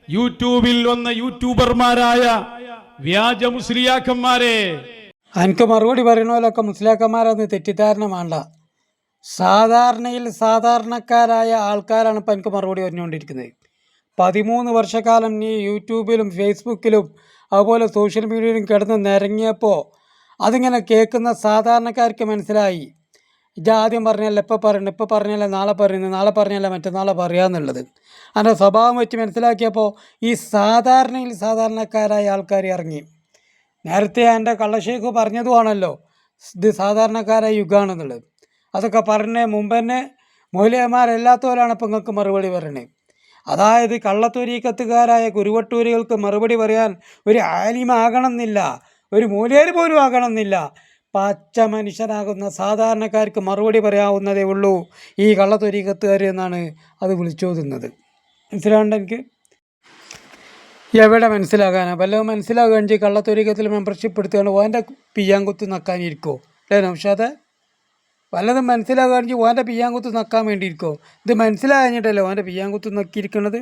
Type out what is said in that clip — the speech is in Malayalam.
യൂട്യൂബിൽ വന്ന യൂട്യൂബർമാരായ വ്യാജ മുസ്ലിയാക്കന്മാരെ, എനിക്ക് മറുപടി പറയണമല്ലൊക്കെ മുസ്ലിയാക്കന്മാരെന്ന് തെറ്റിദ്ധാരണ വേണ്ട. സാധാരണയിൽ സാധാരണക്കാരായ ആൾക്കാരാണ് ഇപ്പം എനിക്ക് മറുപടി പറഞ്ഞുകൊണ്ടിരിക്കുന്നത്. 13 വർഷക്കാലം നീ യൂട്യൂബിലും ഫേസ്ബുക്കിലും അതുപോലെ സോഷ്യൽ മീഡിയയിലും കിടന്ന് നിരങ്ങിയപ്പോൾ അതിങ്ങനെ കേൾക്കുന്ന സാധാരണക്കാർക്ക് മനസ്സിലായി, ആദ്യം പറഞ്ഞല്ല ഇപ്പം പറഞ്ഞല്ല നാളെ പറഞ്ഞല്ല മറ്റന്നാളെ പറയാന്നുള്ളത്. അതിൻ്റെ സ്വഭാവം വെച്ച് മനസ്സിലാക്കിയപ്പോൾ ഈ സാധാരണയിൽ സാധാരണക്കാരായ ആൾക്കാർ ഇറങ്ങി. നേരത്തെ എൻ്റെ കള്ളശേഖ് പറഞ്ഞതുമാണല്ലോ ഇത് സാധാരണക്കാരായ യുഗമാണെന്നുള്ളത്. അതൊക്കെ പറഞ്ഞ മുമ്പ് തന്നെ മൗലവിമാരല്ലാത്തവരാണ് ഇപ്പം നിങ്ങൾക്ക് മറുപടി പറയണേ. അതായത് കള്ളത്തൊരീക്കത്തുകാരായ കുരുവട്ടൂരികൾക്ക് മറുപടി പറയാൻ ഒരു ആലിമാകണമെന്നില്ല, ഒരു മൂലയർ പോലും ആകണമെന്നില്ല. പച്ച മനുഷ്യനാകുന്ന സാധാരണക്കാർക്ക് മറുപടി പറയാവുന്നതേ ഉള്ളൂ ഈ കള്ളത്തൊരീക്കത്തുകാർ എന്നാണ് അത് വിളിച്ചോതുന്നത്. മനസ്സിലാവേണ്ട എനിക്ക് എവിടെ മനസ്സിലാകാനാണ്? വല്ലതും മനസ്സിലാകുകയാണെങ്കിൽ കള്ളത്തൊരീക്കത്തിൽ മെമ്പർഷിപ്പ് എടുത്തുകൊണ്ട് ഓൻ്റെ പിയ്യാങ്കുത്ത് നക്കാനിരിക്കുമോ? അല്ലേ നൗഷാദെ? വല്ലതും മനസ്സിലാകുകയാണെങ്കിൽ ഓൻ്റെ പിയ്യാങ്കുത്ത് നക്കാൻ വേണ്ടിയിരിക്കുമോ? ഇത് മനസ്സിലാകഞ്ഞിട്ടല്ലോ ഓൻ്റെ പിയ്യാങ്കുത്ത് നക്കിയിരിക്കുന്നത്.